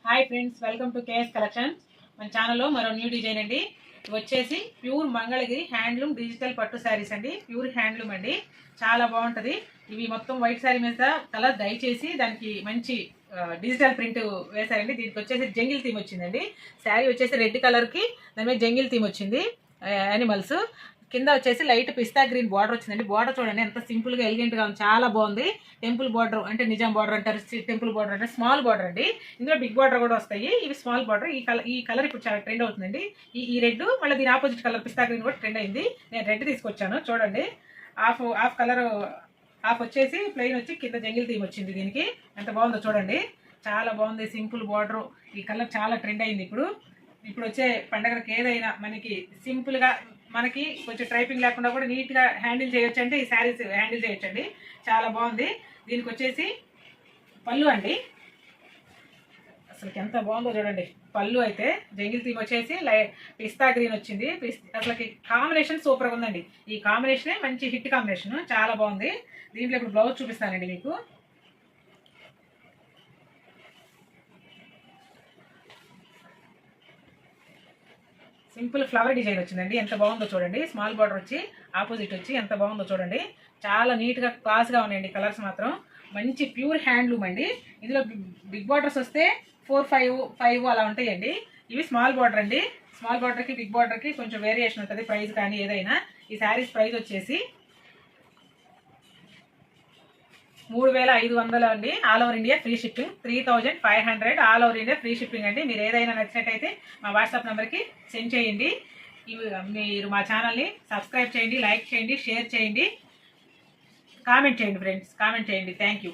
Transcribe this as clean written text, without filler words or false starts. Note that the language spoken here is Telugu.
Hi friends, welcome to KS collection. మన ఛానల్లో మరో న్యూ డిజైన్ అండి. ఇవి వచ్చేసి ప్యూర్ మంగళగిరి హ్యాండ్లూమ్ డిజిటల్ పట్టు శారీస్ అండి. ప్యూర్ హ్యాండ్లూమ్ అండి, చాలా బాగుంటుంది. ఇవి మొత్తం వైట్ శారీ మీద కలర్ డై చేసి దానికి మంచి డిజిటల్ ప్రింట్ వేశారండి. దీనికి వచ్చేసి జంగిల్ థీమ్ వచ్చిందండి. శారీ వచ్చేసి రెడ్ కలర్కి దాని మీద జంగిల్ థీమ్ వచ్చింది. యానిమల్స్ కింద వచ్చేసి లైట్ పిస్తా గ్రీన్ బార్డర్ వచ్చిందండి. బార్డర్ చూడండి ఎంత సింపుల్ గా ఎలిగెంట్ గా ఉంది, చాలా బాగుంది. టెంపుల్ బార్డర్ అంటే నిజాం బార్డర్ అంటారు, టెంపుల్ బార్డర్ అంటే స్మాల్ బార్డర్ అండి. ఇందులో బిగ్ బార్డర్ కూడా వస్తాయి. ఇవి స్మాల్ బార్డర్. ఈ కలర్ ఇప్పుడు చాలా ట్రెండ్ అవుతుందండి. ఈ రెడ్ మళ్ళీ దీని ఆపోజిట్ కలర్ పిస్తా గ్రీన్ కూడా ట్రెండ్ అయింది. నేను రెడ్ తీసుకొచ్చాను చూడండి. హాఫ్ కలర్ హాఫ్ వచ్చేసి ప్లెయిన్ వచ్చి కింద జంగిల్ థీమ్ వచ్చింది. దీనికి ఎంత బాగుందో చూడండి, చాలా బాగుంది. సింపుల్ బార్డర్, ఈ కలర్ చాలా ట్రెండ్ అయింది. ఇప్పుడు వచ్చే పండగలకు ఏదైనా మనకి సింపుల్ గా, మనకి కొంచెం ట్రైపింగ్ లేకుండా కూడా నీట్ గా హ్యాండిల్ చేయొచ్చు అంటే ఈ శారీస్ హ్యాండిల్ చేయొచ్చండి. చాలా బాగుంది. దీనికి వచ్చేసి పళ్ళు అండి, అసలు ఎంత బాగుందో చూడండి. పళ్ళు అయితే జంగిల్ థీమ్ వచ్చేసి పిస్తా గ్రీన్ వచ్చింది. అసలుకి కాంబినేషన్ సూపర్ గా ఉందండి. ఈ కాంబినేషనే మంచి హిట్ కాంబినేషన్, చాలా బాగుంది. దీంట్లో ఇప్పుడు బ్లౌజ్ చూపిస్తానండి మీకు. సింపుల్ ఫ్లవర్ డిజైన్ వచ్చిందండి. ఎంత బాగుందో చూడండి. స్మాల్ బార్డర్ వచ్చి ఆపోజిట్ వచ్చి ఎంత బాగుందో చూడండి. చాలా నీట్గా క్లాస్గా ఉన్నాయండి. కలర్స్ మాత్రం మంచి ప్యూర్ హ్యాండ్లూమ్ అండి. ఇందులో బిగ్ బార్డర్స్ వస్తే 4, 5 అలా ఉంటాయండి. ఇవి స్మాల్ బార్డర్ అండి. స్మాల్ బార్డర్కి బిగ్ బార్డర్కి కొంచెం వేరియేషన్ ఉంటుంది ప్రైస్ కానీ ఏదైనా. ఈ శారీస్ ప్రైస్ వచ్చేసి 3500 అండి. All over India free shipping. 3500 all over India free shipping అండి. మీరు ఏదైనా నచ్చినట్టయితే మా వాట్సాప్ నెంబర్కి సెండ్ చేయండి. మీరు మా ఛానల్ని సబ్స్క్రైబ్ చేయండి, లైక్ చేయండి, షేర్ చేయండి, కామెంట్ చేయండి ఫ్రెండ్స్, కామెంట్ చేయండి. Thank you.